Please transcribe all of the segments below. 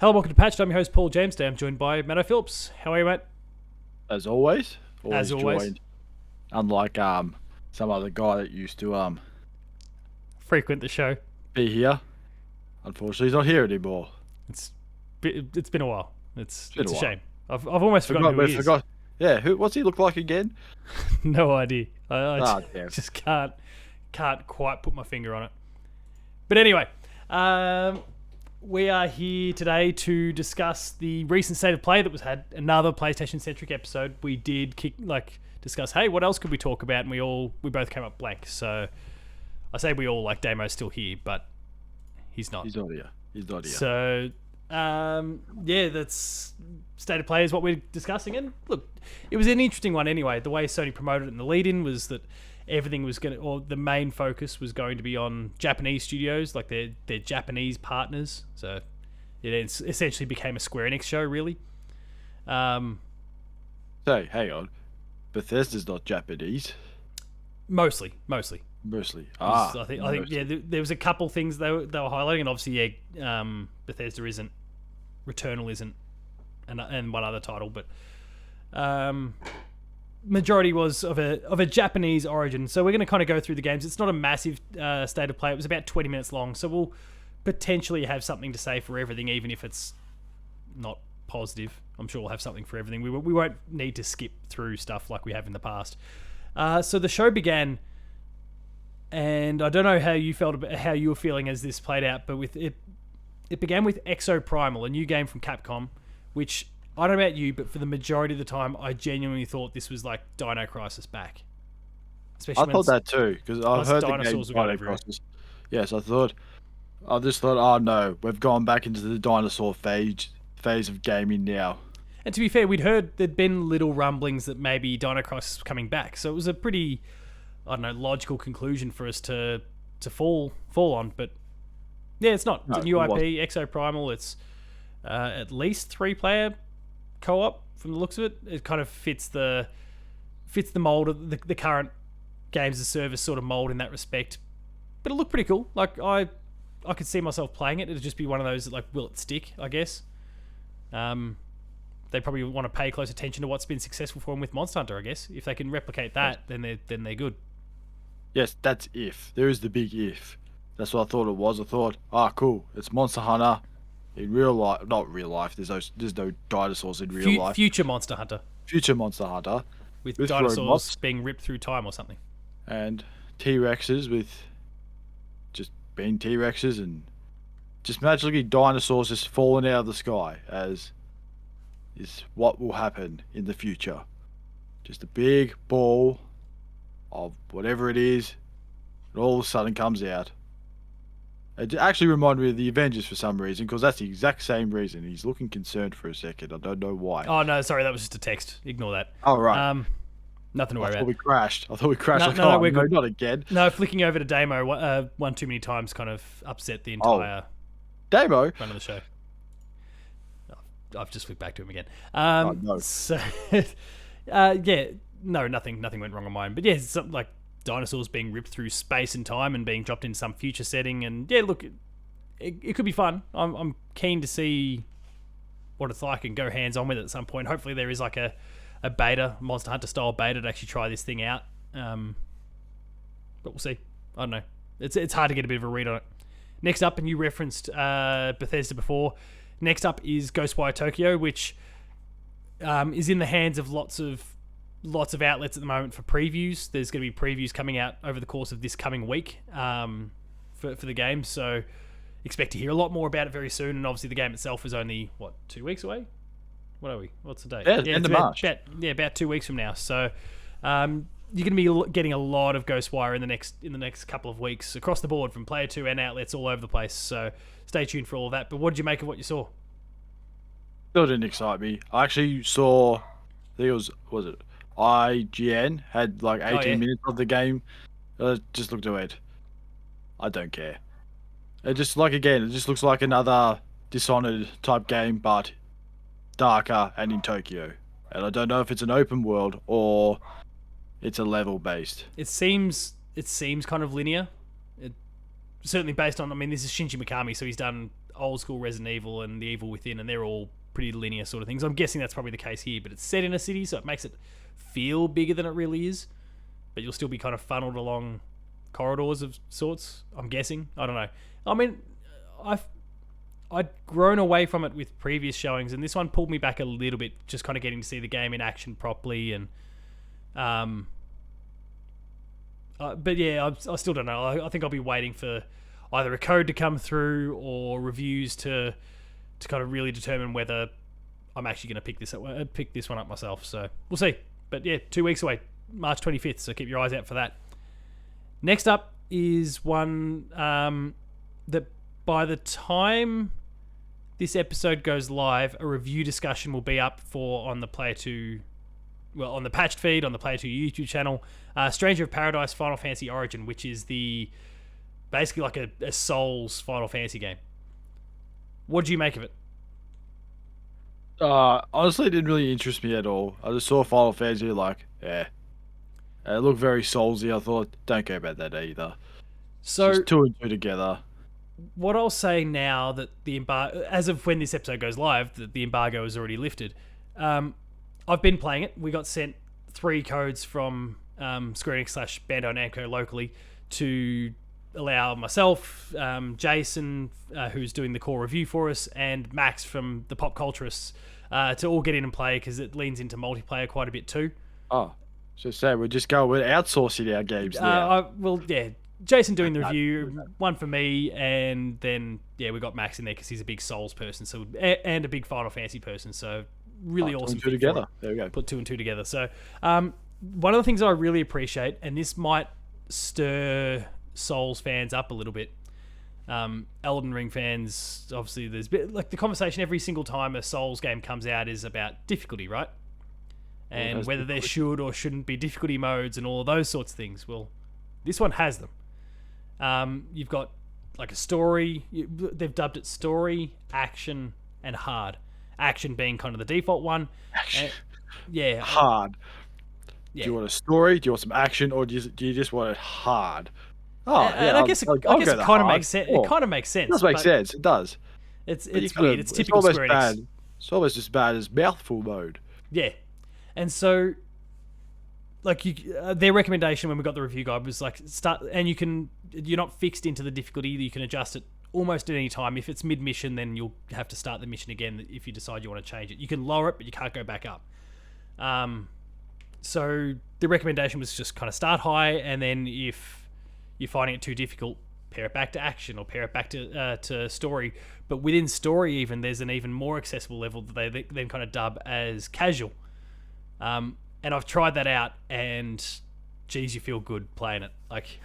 Hello, welcome to Patched. I'm your host, Paul James. Today I'm joined by Matto Phillips. How are you, mate? As always, As always. joined. Unlike some other guy that used to Frequent the show. be here. Unfortunately, he's not here anymore. It's been a while. It's been a a while. shame. I've almost forgotten who he is. Yeah, what's he look like again? No idea. I Damn. just can't quite put my finger on it. But anyway, we are here today to discuss the recent state of play that was had. Another PlayStation-centric episode. We did discuss, hey, what else could we talk about? And we both came up blank. So I say we all, like Damo's still here, but he's not. He's not here. So yeah, that's state of play is what we're discussing. And look, it was an interesting one anyway. The way Sony promoted it in the lead-in was that everything was the main focus was going to be on Japanese studios, like their Japanese partners. So it essentially became a Square Enix show, really. So hang on, Bethesda's not Japanese. Mostly. I think yeah, there was a couple things they were highlighting, and obviously Bethesda isn't, Returnal isn't, and one other title, but majority was of a Japanese origin. So we're going to kind of go through the games. It's not a massive state of play. It was about 20 minutes long, so we'll potentially have something to say for everything, even if it's not positive. I'm sure we'll have something for everything. We won't need to skip through stuff like we have in the past. So the show began, and I don't know how you felt about how you were feeling as this played out, but it began with Exo Primal, a new game from Capcom, which I don't know about you, but for the majority of the time, I genuinely thought this was like Dino Crisis back. Especially I thought that too, because I heard the game Dino Crisis. Yes, I just thought, oh no, we've gone back into the dinosaur phase of gaming now. And to be fair, we'd heard there'd been little rumblings that maybe Dino Crisis was coming back, so it was a pretty, I don't know, logical conclusion for us to fall on. But yeah, it's not. It's a new IP, Exo Primal. It's at least 3-player co-op from the looks of it. It kind of fits the mold of the current games as a service sort of mold in that respect. But it looked pretty cool. Like I could see myself playing it. It'd just be one of those that, like, will it stick, I guess. They probably want to pay close attention to what's been successful for them with Monster Hunter, I guess. If they can replicate that, then they're good. Yes, that's if. There is the big if. That's what I thought it was. I thought, cool, it's Monster Hunter in real life. Not real life. There's no dinosaurs in real life. Future Monster Hunter. Future Monster Hunter. With dinosaurs robots being ripped through time or something. And T-Rexes with just being T-Rexes and just magically dinosaurs just falling out of the sky as is what will happen in the future. Just a big ball of whatever it is, and all of a sudden comes out. It actually reminded me of the Avengers for some reason, because that's the exact same reason. He's looking concerned for a second. I don't know why. Oh, no, sorry, that was just a text. Ignore that. Oh, right. Nothing to worry about. I thought we crashed. No, we're good. Not again. No, flicking over to Damo one too many times kind of upset the entire Damo run of the show. I've just flicked back to him again. No. So, yeah, no, nothing went wrong on mine. But yeah, it's something like dinosaurs being ripped through space and time and being dropped in some future setting. And yeah, look, it could be fun. I'm keen to see what it's like and go hands on with it at some point. Hopefully there is like a beta, Monster Hunter style beta to actually try this thing out. But we'll see. I don't know. It's hard to get a bit of a read on it. Next up, and you referenced Bethesda before. Next up is Ghostwire Tokyo, which is in the hands of lots of outlets at the moment for previews. There's going to be previews coming out over the course of this coming week for the game. So expect to hear a lot more about it very soon. And obviously the game itself is only, 2 weeks away? What are we? What's the date? Yeah, end of March. About 2 weeks from now. So you're going to be getting a lot of Ghostwire in the next couple of weeks across the board from Player 2 and outlets all over the place. So stay tuned for all of that. But what did you make of what you saw? Still didn't excite me. I actually saw, I think it was it IGN had like 18 minutes of the game. Just looked at it. I don't care. It just looks like another Dishonored type game, but darker and in Tokyo. And I don't know if it's an open world or it's a level based. It seems kind of linear. Certainly based on, this is Shinji Mikami, so he's done old school Resident Evil and The Evil Within, and they're all pretty linear sort of things. I'm guessing that's probably the case here, but it's set in a city, so it makes it feel bigger than it really is. But you'll still be kind of funneled along corridors of sorts, I'm guessing. I don't know. I mean, I'd grown away from it with previous showings, and this one pulled me back a little bit, just kind of getting to see the game in action properly. And but yeah, I still don't know. I think I'll be waiting for either a code to come through or reviews to kind of really determine whether I'm actually going to pick this one up myself. So we'll see. But yeah, 2 weeks away, March 25th. So keep your eyes out for that. Next up is one that by the time this episode goes live, a review discussion will be up on the on the patched feed, on the Player 2 YouTube channel. Stranger of Paradise Final Fantasy Origin, which is basically like a Souls Final Fantasy game. What do you make of it? Honestly, it didn't really interest me at all. I just saw Final Fantasy, like, yeah. It looked very Soulsy. I thought, don't care about that either. So, just 2 and 2 together. What I'll say now that as of when this episode goes live, that the embargo is already lifted. I've been playing it. We got sent 3 codes from Square Enix / Bandai Namco locally to allow myself, Jason, who's doing the core review for us, and Max from the Pop Culturists to all get in and play, because it leans into multiplayer quite a bit too. Oh, so say we're outsourcing our games now. Well, yeah. Jason doing the review, one for me, and then we got Max in there because he's a big Souls person, so and a big Final Fantasy person, so really awesome. 2 together. There we go. Put 2 and 2 together. So one of the things I really appreciate, and this might stir Souls fans up a little bit. Elden Ring fans, obviously, there's like the conversation every single time a Souls game comes out is about difficulty, right? And whether there should or shouldn't be difficulty modes and all of those sorts of things. Well, this one has them. You've got like a story. They've dubbed it story, action, and hard. Action being kind of the default one. Action. Hard. Yeah. Do you want a story? Do you want some action, or do you just want it hard? Oh, and I guess it kind of makes sense. It kind of makes sense. It does make sense. It does. It's weird. It's typical Square Enix. It's almost as bad as mouthful mode. Yeah, and so like their recommendation when we got the review guide was like start, and you're not fixed into the difficulty. You can adjust it almost at any time. If it's mid mission, then you'll have to start the mission again if you decide you want to change it. You can lower it, but you can't go back up. So the recommendation was just kind of start high, and then if you're finding it too difficult, pair it back to action or pair it back to story. But within story, even there's an even more accessible level that they then kind of dub as casual. And I've tried that out, and geez, you feel good playing it. Like,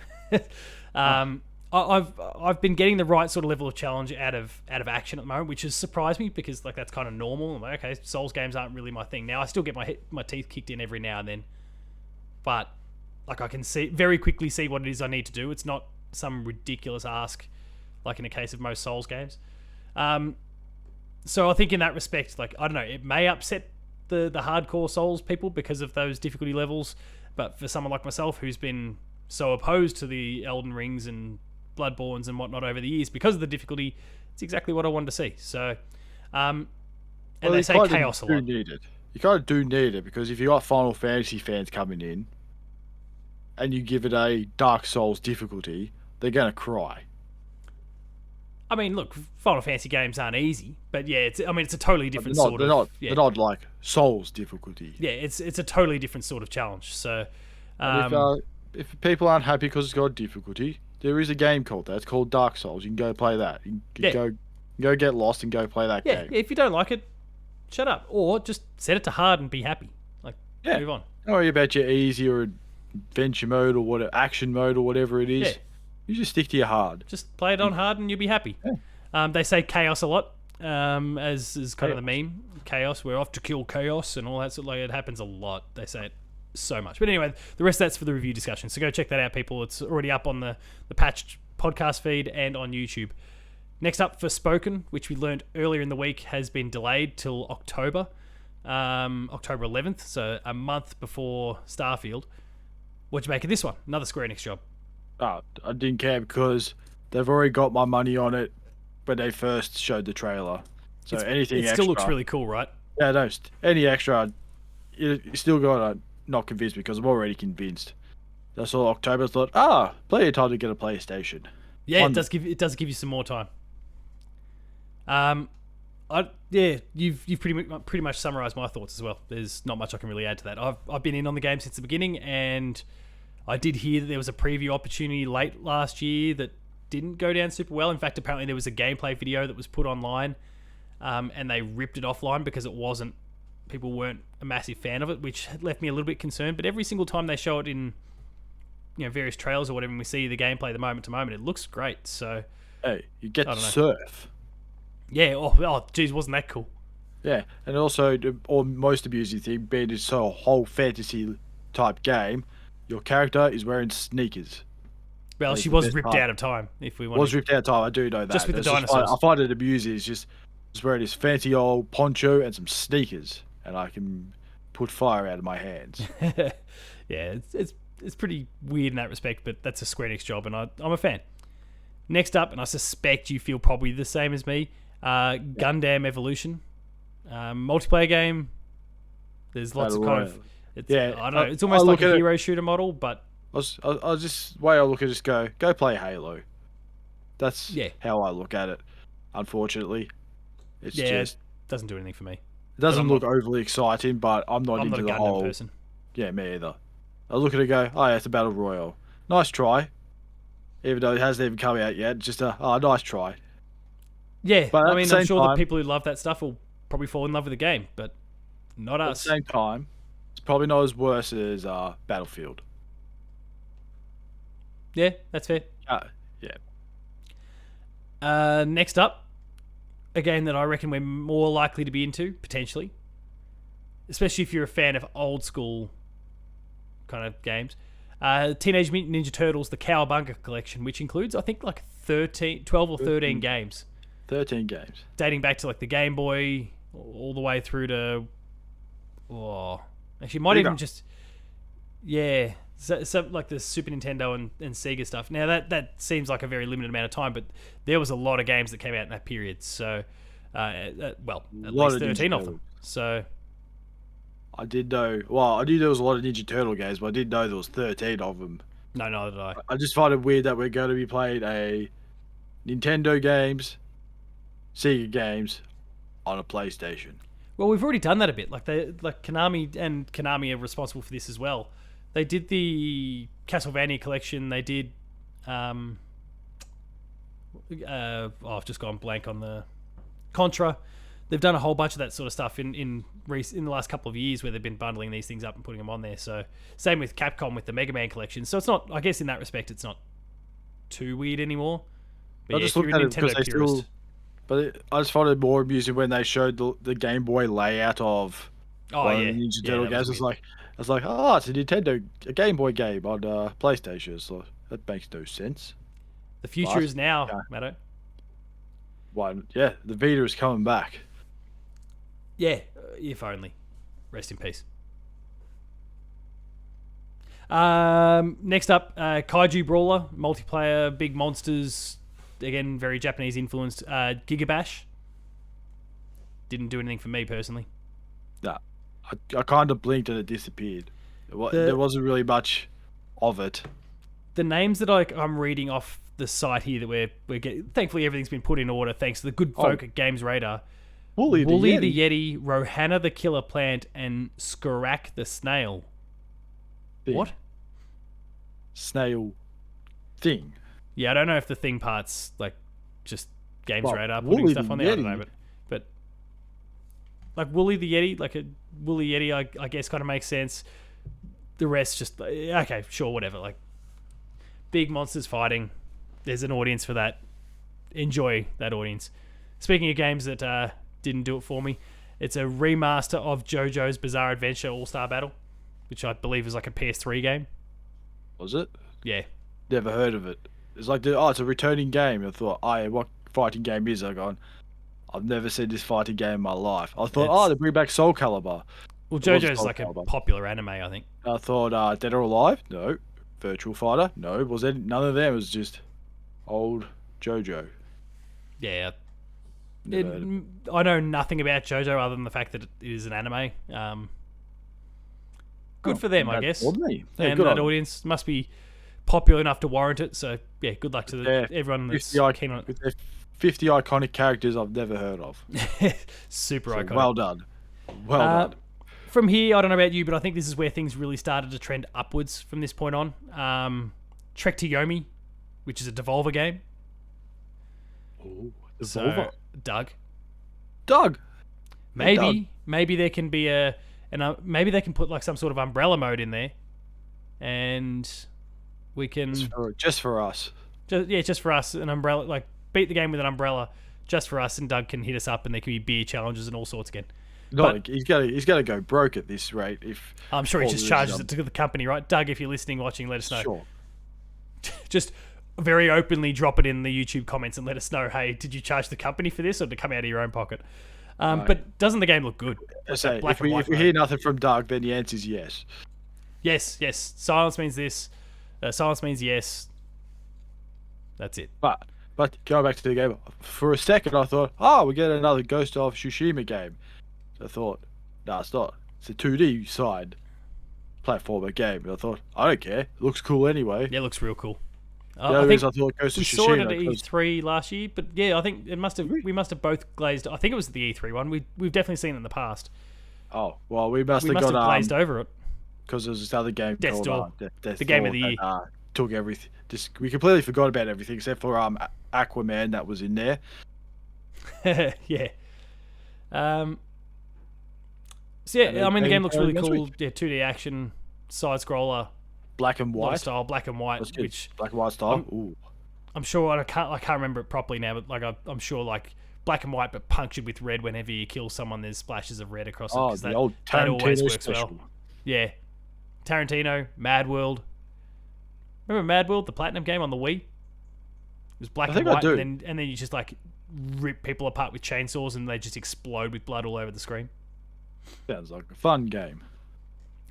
I've been getting the right sort of level of challenge out of action at the moment, which has surprised me because like that's kind of normal. I'm like, okay, Souls games aren't really my thing now. I still get my teeth kicked in every now and then, but like I can very quickly see what it is I need to do. It's not some ridiculous ask, like in the case of most Souls games. So I think in that respect, like I don't know, it may upset the hardcore Souls people because of those difficulty levels, but for someone like myself who's been so opposed to the Elden Rings and Bloodborns and whatnot over the years because of the difficulty, it's exactly what I wanted to see. So, and they say chaos a lot. You kind of do need it because if you got Final Fantasy fans coming in and you give it a Dark Souls difficulty, they're gonna cry. I mean, look, Final Fantasy games aren't easy, but yeah, it's a totally different sort of. They're not like Souls difficulty. Yeah, it's a totally different sort of challenge. So, if people aren't happy because it's got difficulty, there is a game called that. It's called Dark Souls. You can go play that. You can go get lost and go play that game. Yeah, if you don't like it, shut up, or just set it to hard and be happy. Like, move on. Don't worry about your easy or adventure mode or action mode or whatever it is. Yeah. You just stick to your hard. Just play it on hard and you'll be happy. Yeah. They say chaos a lot, as is kind of the meme. Chaos, we're off to kill chaos and all that sort of, like, it happens a lot. They say it so much. But anyway, the rest of that's for the review discussion. So go check that out, people. It's already up on the patched podcast feed and on YouTube. Next up for Spoken, which we learned earlier in the week, has been delayed till October 11th, so a month before Starfield. What'd you make of this one? Another Square Enix job. I didn't care because they've already got my money on it. when they first showed the trailer. So anything It extra, still looks really cool, right? yeah, no, any extra, you still gotta not convince me because I'm already convinced. I saw October, I thought, plenty of time to get a PlayStation. Yeah, it does give you some more time. You've pretty much summarized my thoughts as well. There's not much I can really add to that. I've been in on the game since the beginning, and I did hear that there was a preview opportunity late last year that didn't go down super well. In fact, apparently there was a gameplay video that was put online, and they ripped it offline because people weren't a massive fan of it, which left me a little bit concerned. But every single time they show it in various trailers or whatever, and we see the gameplay the moment to moment, it looks great. So hey, you get to surf. Yeah. Oh, geez, wasn't that cool? Yeah, and also the most amusing thing, being it's a whole fantasy type game, your character is wearing sneakers. Well, she was ripped out of time. If we want, was ripped out of time. I do know that. Just with the dinosaurs. I find it amusing. It's just wearing this fancy old poncho and some sneakers, and I can put fire out of my hands. Yeah, it's pretty weird in that respect, but that's a Square Enix job, and I'm a fan. Next up, and I suspect you feel probably the same as me, Gundam Evolution, multiplayer game. There's lots of kind of, I don't know. It's almost like a hero shooter model, but I was just way I look at it, just go play Halo. That's how I look at it. Unfortunately, it doesn't do anything for me. It doesn't look overly exciting, but I'm not into the whole person. Yeah, me either. I look at it and go, oh yeah, it's a battle royale. Nice try. Even though it hasn't even come out yet, just nice try. Yeah, but I'm sure the people who love that stuff will probably fall in love with the game, but not us. At the same time, it's probably not as worse as Battlefield. Yeah, that's fair. Yeah. Next up, a game that I reckon we're more likely to be into, potentially. Especially if you're a fan of old school kind of games. Teenage Mutant Ninja Turtles, the Cowabunga Collection, which includes, I think, like 12 or 13 games. 13 games. Dating back to like the Game Boy all the way through to... actually, might even just... Yeah. So like the Super Nintendo and Sega stuff. Now, that seems like a very limited amount of time, but there was a lot of games that came out in that period. So, at least 13 of them. So... I did know... Well, I knew there was a lot of Ninja Turtle games, but I didn't know there was 13 of them. No, neither did I. I just find it weird that we're going to be playing a Nintendo games, Sega games on a PlayStation. Well, we've already done that a bit. Like Konami are responsible for this as well. They did the Castlevania collection. They did... I've just gone blank on the Contra. They've done a whole bunch of that sort of stuff in the last couple of years where they've been bundling these things up and putting them on there. So same with Capcom with the Mega Man collection. So it's not, I guess in that respect, it's not too weird anymore. But I just looked at it because I just found it more amusing when they showed the Game Boy layout of Ninja Turtle games. It's like, it's a Game Boy game on PlayStation. So that makes no sense. The future is now, Matto. Well, yeah, the Vita is coming back. Yeah, if only. Rest in peace. Next up, Kaiju Brawler, multiplayer, big monsters. Again, very Japanese influenced. Gigabash. Didn't do anything for me personally. Nah, I kind of blinked and it disappeared. There wasn't really much of it. The names that I'm reading off the site here that we're getting, thankfully everything's been put in order thanks to the good folk at Games Radar. Wooly the Yeti, Rohanna the Killer Plant, and Skorak the Snail. What? Snail thing. Yeah, I don't know if the thing part's like just Games Radar putting stuff on there. I don't know, but like Wooly the Yeti, like a Woolly Yeti, I guess kind of makes sense. The rest just okay, sure, whatever. Like big monsters fighting. There's an audience for that. Enjoy that audience. Speaking of games that didn't do it for me, it's a remaster of JoJo's Bizarre Adventure All-Star Battle, which I believe is like a PS3 game. Was it? Yeah. Never heard of it. It's like, it's a returning game. I thought, what fighting game is it? I've never seen this fighting game in my life. I thought, they bring back Soul Calibur. Well, JoJo's like a popular anime, I think. I thought, Dead or Alive? No. Virtual Fighter? No. Was there none of them? It was just old JoJo. Yeah. Never heard of it. I know nothing about JoJo other than the fact that it is an anime. Good for them, I guess. More than me. Yeah, And good that on them. audience must be popular enough to warrant it. So, yeah, good luck to Yeah, everyone that's 50 keen on with their 50 iconic characters I've never heard of. it. Super So iconic. well done. Well done. From here, I don't know about you, but I think this is where things really started to trend upwards from this point on. Trek to Yomi, which is a Devolver game. Ooh, So, Devolver. Doug, Doug. maybe there can be maybe they can put like some sort of umbrella mode in there, and we can Just for us. just for us, an umbrella, like beat the game with an umbrella just for us, and Doug can hit us up, and there can be beer challenges and all sorts again. He's got to go broke at this rate. If I'm sure he Paul just loses charges them. it to the company, right? Doug, if you're listening, watching, let us know. Sure. Just very openly drop it in the YouTube comments and let us know, hey, did you charge the company for this or did it come out of your own pocket? But doesn't the game look good? I say, black if and we, white if we mode. hear nothing from Doug, then the answer is yes. Yes. Silence means this. Silence means yes. That's it. But going back to the game, for a second I thought, oh, we get another Ghost of Tsushima game. So I thought, no, it's not. It's a 2D side platformer game. And I thought, I don't care. It looks cool anyway. Yeah, it looks real cool. The other reason I thought Ghost of we saw it at Tsushima. E3 last year, but yeah, I think we must have both glazed. I think it was the E3 one. We've definitely seen it in the past. Oh, well, we must We have must got have glazed over it. because there was this other game Death's called Door. Death's The game of Door the year. that, took everything. Just we completely forgot about everything except for Aquaman that was in there. Yeah. So yeah, I mean the game looks really next cool. week. Yeah, 2D action, side scroller, Black and lot of white. style, black and white, That's good. which Black and white style. Ooh. I'm sure I can't remember it properly now, but like I'm sure like black and white but punctured with red. Whenever you kill someone, there's splashes of red across it. Oh, 'cause the that, old that always Tarantino works special. well. Yeah, Tarantino, Mad World. Remember Mad World, the Platinum game on the Wii? It was black and think I white, do. and then you just like rip people apart with chainsaws, and they just explode with blood all over the screen. Sounds like a fun game.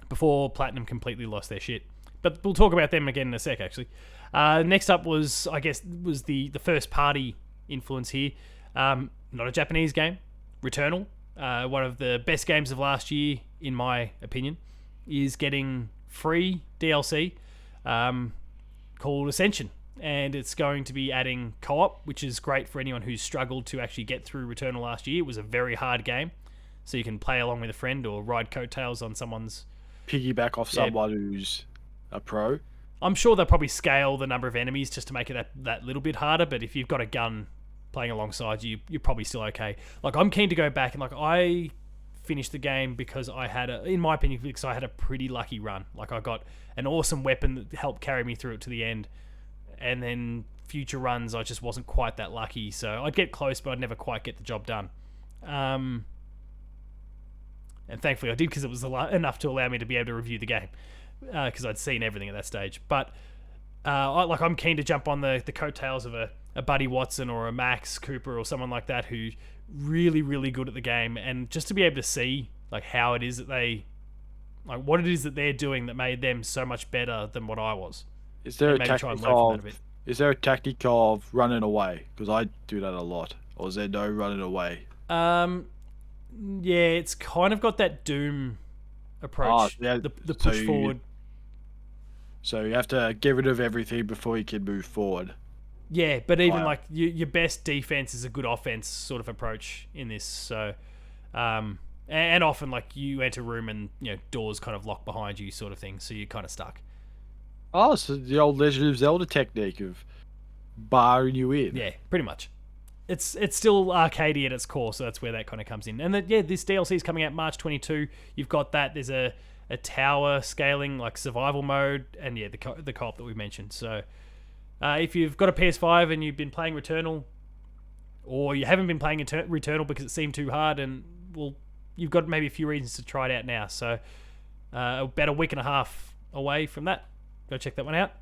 Before Platinum completely lost their shit. But we'll talk about them again in a sec, actually. Next up was, I guess, the first party influence here. Not a Japanese game. Returnal, one of the best games of last year, in my opinion, is getting free DLC called Ascension. And it's going to be adding co-op, which is great for anyone who's struggled to actually get through Returnal last year. It was a very hard game. So you can play along with a friend or ride coattails on someone's... Piggyback off someone who's a pro. I'm sure they'll probably scale the number of enemies just to make it that little bit harder, but if you've got a gun playing alongside you, you're probably still okay. Like, I'm keen to go back and, like, I finished the game because I had in my opinion, because I had a pretty lucky run. Like, I got an awesome weapon that helped carry me through it to the end, and then future runs, I just wasn't quite that lucky, so I'd get close, but I'd never quite get the job done. And thankfully I did, because it was enough to allow me to be able to review the game, because I'd seen everything at that stage. But I'm keen to jump on the coattails of a Buddy Watson or a Max Cooper or someone like that who's really, really good at the game, and just to be able to see like how it is that what it is that they're doing that made them so much better than what I was. Is there a Maybe try and tactic learn from that of a bit. is there a tactic of running away? Because I do that a lot. Or is there no running away? Yeah, it's kind of got that Doom approach. yeah, The so push you- forward. So you have to get rid of everything before you can move forward. Yeah, but even Wow. like your best defense is a good offense sort of approach in this. So, and often like you enter a room and doors kind of lock behind you, sort of thing. So you're kind of stuck. Oh, so the old Legend of Zelda technique of barring you in. Yeah, pretty much. It's still arcadey at its core, so that's where that kind of comes in. And this DLC is coming out March 22. You've got that. There's a tower scaling like survival mode, and the co-op that we mentioned. So if you've got a PS5 and you've been playing Returnal, or you haven't been playing Returnal because it seemed too hard, you've got maybe a few reasons to try it out now. So about a week and a half away from that. Go check that one out.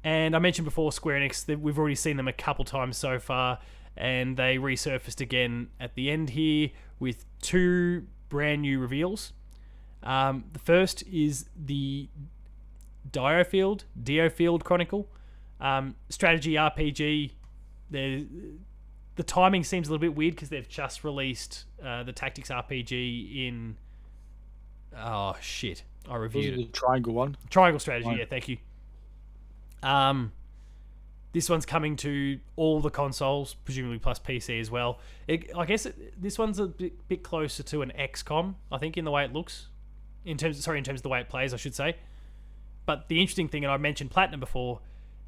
And I mentioned before Square Enix, that we've already seen them a couple times so far, and they resurfaced again at the end here with two brand new reveals. The first is the Diofield Chronicle, strategy RPG. the timing seems a little bit weird because they've just released the Tactics RPG in... Oh, shit. I reviewed it. The triangle one. Triangle strategy, yeah, thank you. This one's coming to all the consoles, presumably plus PC as well. I guess this one's a bit closer to an XCOM, I think, in the way it looks. In terms of the way it plays, I should say. But the interesting thing, and I mentioned Platinum before,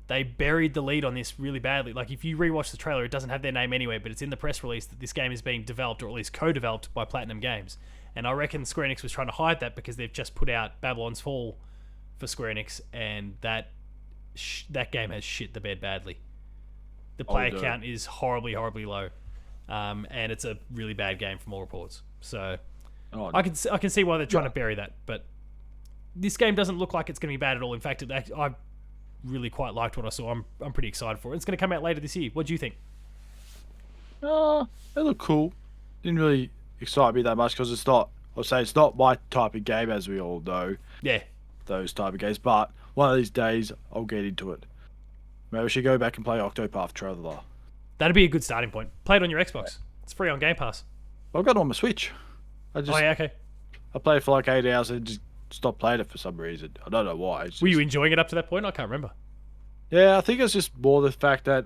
they buried the lead on this really badly. Like, if you rewatch the trailer, it doesn't have their name anywhere, but it's in the press release that this game is being developed, or at least co-developed, by Platinum Games. And I reckon Square Enix was trying to hide that because they've just put out Babylon's Fall for Square Enix, and that game has shit the bed badly. The player count is horribly, horribly low, and it's a really bad game from all reports. So I can see why they're trying to bury that, but this game doesn't look like it's going to be bad at all. In fact, I really quite liked what I saw. I'm pretty excited for it. It's going to come out later this year. What do you think? They look cool. Didn't really excite me that much because it's not. I'll say it's not my type of game, as we all know. Yeah. Those type of games, but one of these days I'll get into it. Maybe I should go back and play Octopath Traveler. That'd be a good starting point. Play it on your Xbox. It's free on Game Pass. I've got it on my Switch. Okay. I played it for like 8 hours and just stopped playing it for some reason. I don't know why. Were you enjoying it up to that point? I can't remember. Yeah, I think it's just more the fact that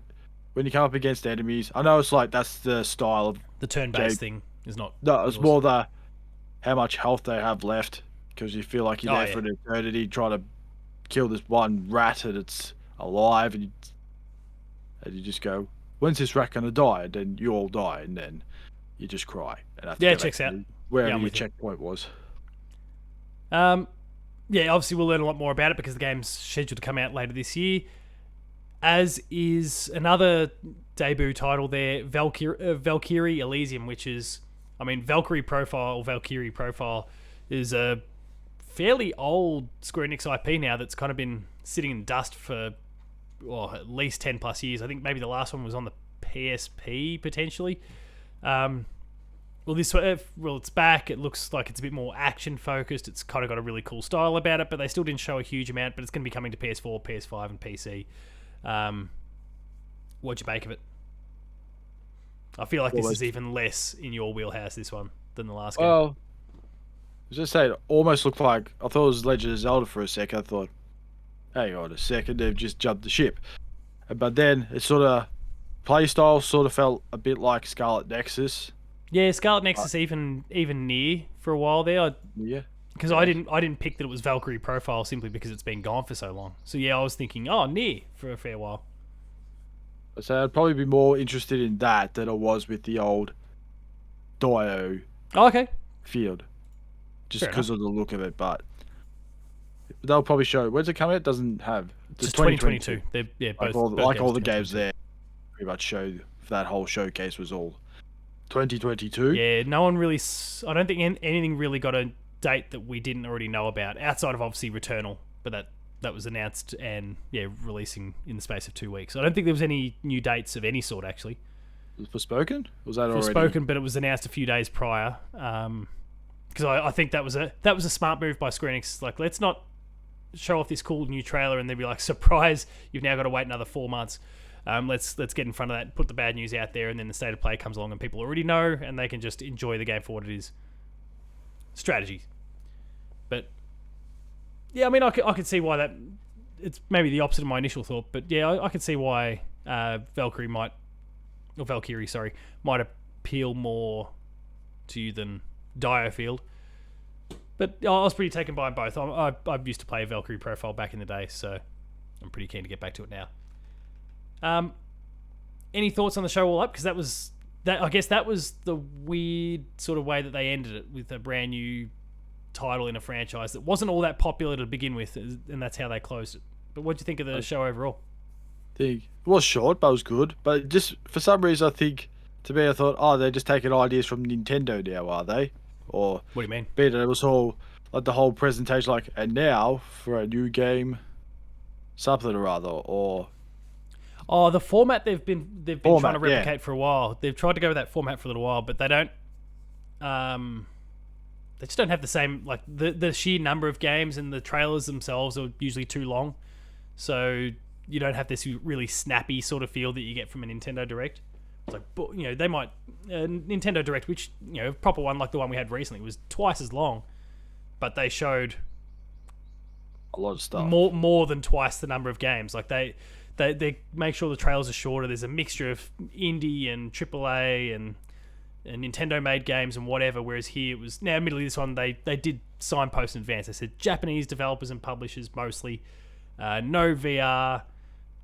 when you come up against enemies, I know it's like that's the style of the turn-based thing is not. No, it's more the how much health they have left, because you feel like you're there for an eternity trying to kill this one rat and it's alive, and you just go, when's this rat gonna die? And then you all die, and then you just cry. And have to it checks out. Wherever your checkpoint was. Yeah, obviously we'll learn a lot more about it because the game's scheduled to come out later this year. As is another debut title there, Valkyrie Elysium, which is, I mean, Valkyrie Profile is a fairly old Square Enix IP now that's kind of been sitting in dust for at least 10 plus years. I think maybe the last one was on the PSP potentially. It's back. It looks like it's a bit more action focused. It's kind of got a really cool style about it, but they still didn't show a huge amount. But it's going to be coming to PS4, PS5, and PC. What'd you make of it? I feel like this is even less in your wheelhouse, this one, than the last game. Well, I was just saying, it almost looked like, I thought it was Legend of Zelda for a second. I thought, hang on a second, they've just jumped the ship. But then it sort of, playstyle sort of felt a bit like Scarlet Nexus. Yeah, Scarlet Nexus even near for a while there. Yeah. Because I didn't pick that it was Valkyrie Profile simply because it's been gone for so long. So yeah, I was thinking, near for a fair while. So I'd probably be more interested in that than I was with the old Dio field. Just because of the look of it, but they'll probably show. When's it come out? It doesn't have. It's 2022. They're both all the games there pretty much showed. That whole showcase was all 2022. Yeah, no one really. I don't think anything really got a date that we didn't already know about, outside of obviously Returnal, but that was announced and releasing in the space of 2 weeks. I don't think there was any new dates of any sort actually. Was it Forspoken? Was that already Forspoken? But it was announced a few days prior. Because I think that was a smart move by Square Enix. Like, let's not show off this cool new trailer and then be like, surprise, you've now got to wait another 4 months. Let's get in front of that, put the bad news out there, and then the state of play comes along and people already know, and they can just enjoy the game for what it is. Strategy. But yeah, I mean, I could see why that. It's maybe the opposite of my initial thought, but yeah, I could see why Valkyrie might appeal more to you than Diofield. But I was pretty taken by both. I used to play Valkyrie Profile back in the day, so I'm pretty keen to get back to it now. Any thoughts on the show all up? Because I guess that was the weird sort of way that they ended it, with a brand new title in a franchise that wasn't all that popular to begin with, and that's how they closed it. But what do you think of the show overall? It was short, but it was good. But just for some reason, I thought, they're just taking ideas from Nintendo now, are they? Or what do you mean? It was all like the whole presentation, like, and now for a new game, something or other, or. Oh, the format they've been trying to replicate for a while. They've tried to go with that format for a little while, but they don't. They just don't have the same, like, the sheer number of games, and the trailers themselves are usually too long, so you don't have this really snappy sort of feel that you get from a Nintendo Direct. It's like, they might Nintendo Direct, which a proper one like the one we had recently, was twice as long, but they showed a lot of stuff. More than twice the number of games. Like they make sure the trailers are shorter. There's a mixture of indie and AAA and Nintendo made games and whatever. Whereas here it was, now admittedly this one they did signpost in advance. They said Japanese developers and publishers mostly, no VR,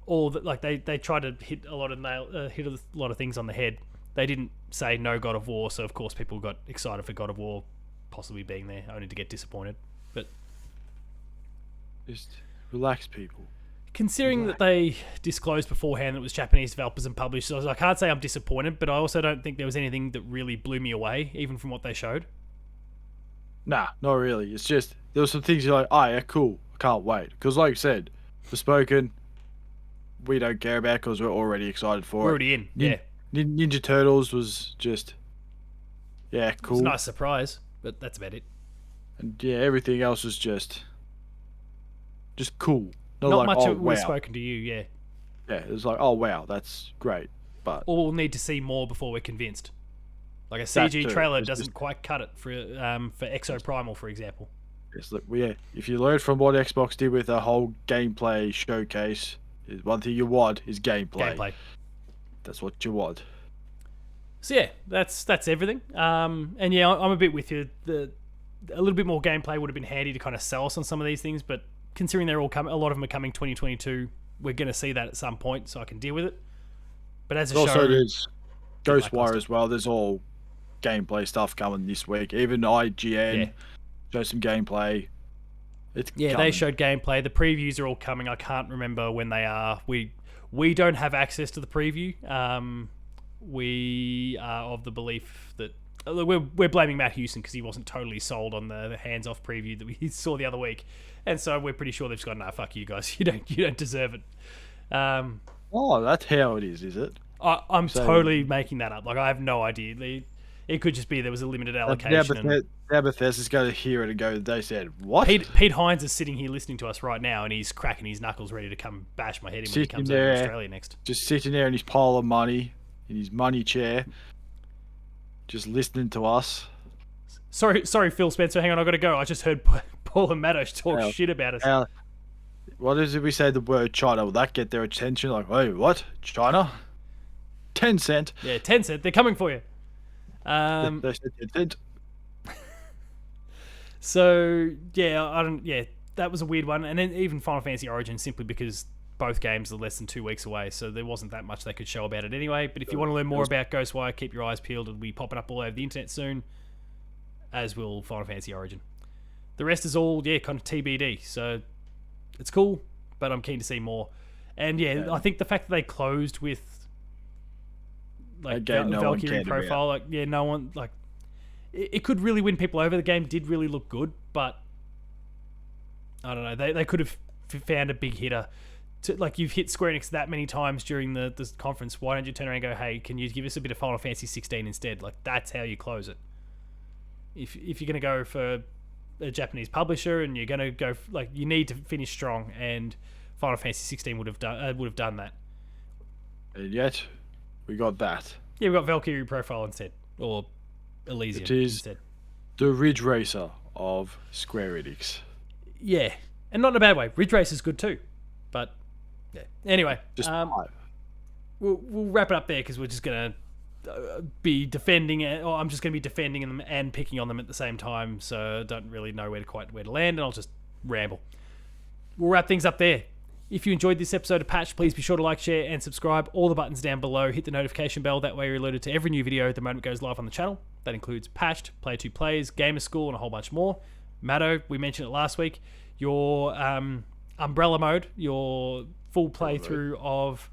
all that. Like they tried to hit a lot of things on the head. They didn't say no God of War, so of course people got excited for God of War possibly being there, only to get disappointed. But just relax, people. Considering that they disclosed beforehand that it was Japanese developers and publishers, I can't say I'm disappointed, but I also don't think there was anything that really blew me away, even from what they showed. Nah, not really. It's just, there were some things you're like, oh yeah, cool, I can't wait. Because like you said, Forspoken, we don't care about because we're already excited for We're already in, yeah. Ninja Turtles was just, yeah, cool. It was a nice surprise, but that's about it. And yeah, everything else was just cool. Not like, much oh, of it was wow. spoken to you, yeah. Yeah, it was like, oh wow, that's great. But Or we'll need to see more before we're convinced. Like a CG trailer doesn't quite cut it for Exo Primal, for example. Yes, look, yeah. If you learn from what Xbox did with a whole gameplay showcase, one thing you want is gameplay. That's what you want. So yeah, that's everything. And yeah, I'm a bit with you. A little bit more gameplay would have been handy to kind of sell us on some of these things, but considering they're all coming, a lot of them are coming 2022. We're going to see that at some point, so I can deal with it. But as a show, also there's Ghostwire as well. There's all gameplay stuff coming this week. Even IGN showed some gameplay. It's coming. They showed gameplay. The previews are all coming. I can't remember when they are. We don't have access to the preview. We are of the belief that we're blaming Matt Houston because he wasn't totally sold on the hands-off preview that we saw the other week, and so we're pretty sure they've just gone, nah, fuck you guys, you don't deserve it. Oh, that's how it is it? I'm totally making that up. Like, I have no idea. It could just be there was a limited allocation. Now Bethesda's going to hear it and go, they said, what? Pete Hines is sitting here listening to us right now, and he's cracking his knuckles ready to come bash my head in when he comes over to Australia next. Just sitting there in his pile of money, in his money chair, just listening to us. Sorry, Phil Spencer. Hang on, I got to go. I just heard Paul and Matto talk shit about us. What is it? We say the word China. Will that get their attention? Like, hey, what? China? 10 cent. Yeah, 10 cent. They're coming for you. They said 10 cent. So yeah, that was a weird one. And then even Final Fantasy Origin, simply because both games are less than 2 weeks away, so there wasn't that much they could show about it anyway. But if you want to learn more about Ghostwire, keep your eyes peeled. It'll be popping up all over the internet soon, as will Final Fantasy Origin. The rest is all, kind of TBD. So it's cool, but I'm keen to see more. And I think the fact that they closed with Valkyrie profile, no one, it could really win people over. The game did really look good, but I don't know. They could have found a big hitter. You've hit Square Enix that many times during the conference. Why don't you turn around and go, hey, can you give us a bit of Final Fantasy 16 instead? That's how you close it. If you're going to go for a Japanese publisher and you're going to go, you need to finish strong, and Final Fantasy 16 would have done that. And yet, we got that. Yeah, we got Valkyrie profile instead, or Elysium instead. The Ridge Racer of Square Enix. Yeah, and not in a bad way. Ridge Racer is good too, but yeah. Anyway, we'll wrap it up there because we're just gonna be defending it, or I'm just gonna be defending them and picking on them at the same time. So I don't really know where to land, and I'll just ramble. We'll wrap things up there. If you enjoyed this episode of Patch, please be sure to like, share, and subscribe. All the buttons down below. Hit the notification bell. That way you're alerted to every new video the moment it goes live on the channel. That includes Patched, Play 2 Plays, Gamer School, and a whole bunch more. Matto, we mentioned it last week. Your Umbrella mode, your full playthrough of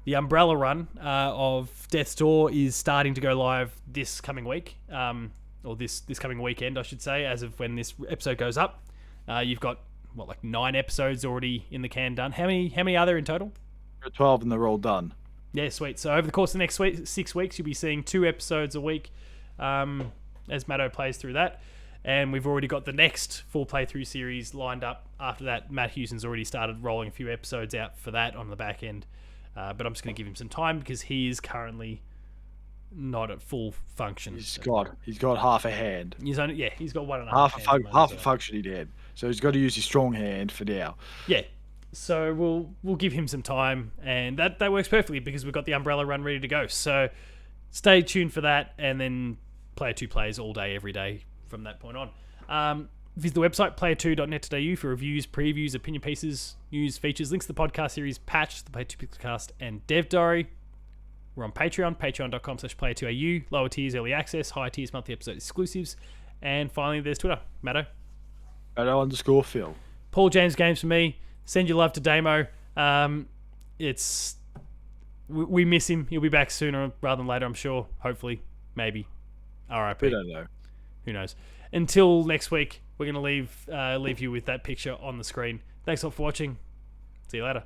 the Umbrella run of Death's Door is starting to go live this coming week. Or this coming weekend, I should say, as of when this episode goes up. You've got 9 episodes already in the can done. How many are there in total? 12 and they're all done. Yeah, sweet. So over the course of the next 6 weeks, you'll be seeing 2 episodes a week as Matto plays through that. And we've already got the next full playthrough series lined up after that. Matt Houston's already started rolling a few episodes out for that on the back end. But I'm just going to give him some time because he is currently not at full function. He's got half a hand. He's got one and a half hands. Half a functioning hand. So he's got to use his strong hand for now. Yeah. So we'll give him some time, and that works perfectly because we've got the Umbrella run ready to go. So stay tuned for that, and then Player 2 plays all day, every day from that point on. Visit the website, player2.net.au for reviews, previews, opinion pieces, news, features, links to the podcast series, Patch, the Player 2 Pixelcast, and Dev Diary. We're on Patreon, patreon.com/player2au. Lower tiers, early access. Higher tiers, monthly episode exclusives. And finally, there's Twitter. Matto. Matto_Phil. Paul James Games for me. Send your love to Damo. We miss him. He'll be back sooner rather than later, I'm sure. Hopefully. Maybe. RIP. We don't know. Who knows? Until next week, we're going to leave you with that picture on the screen. Thanks all for watching. See you later.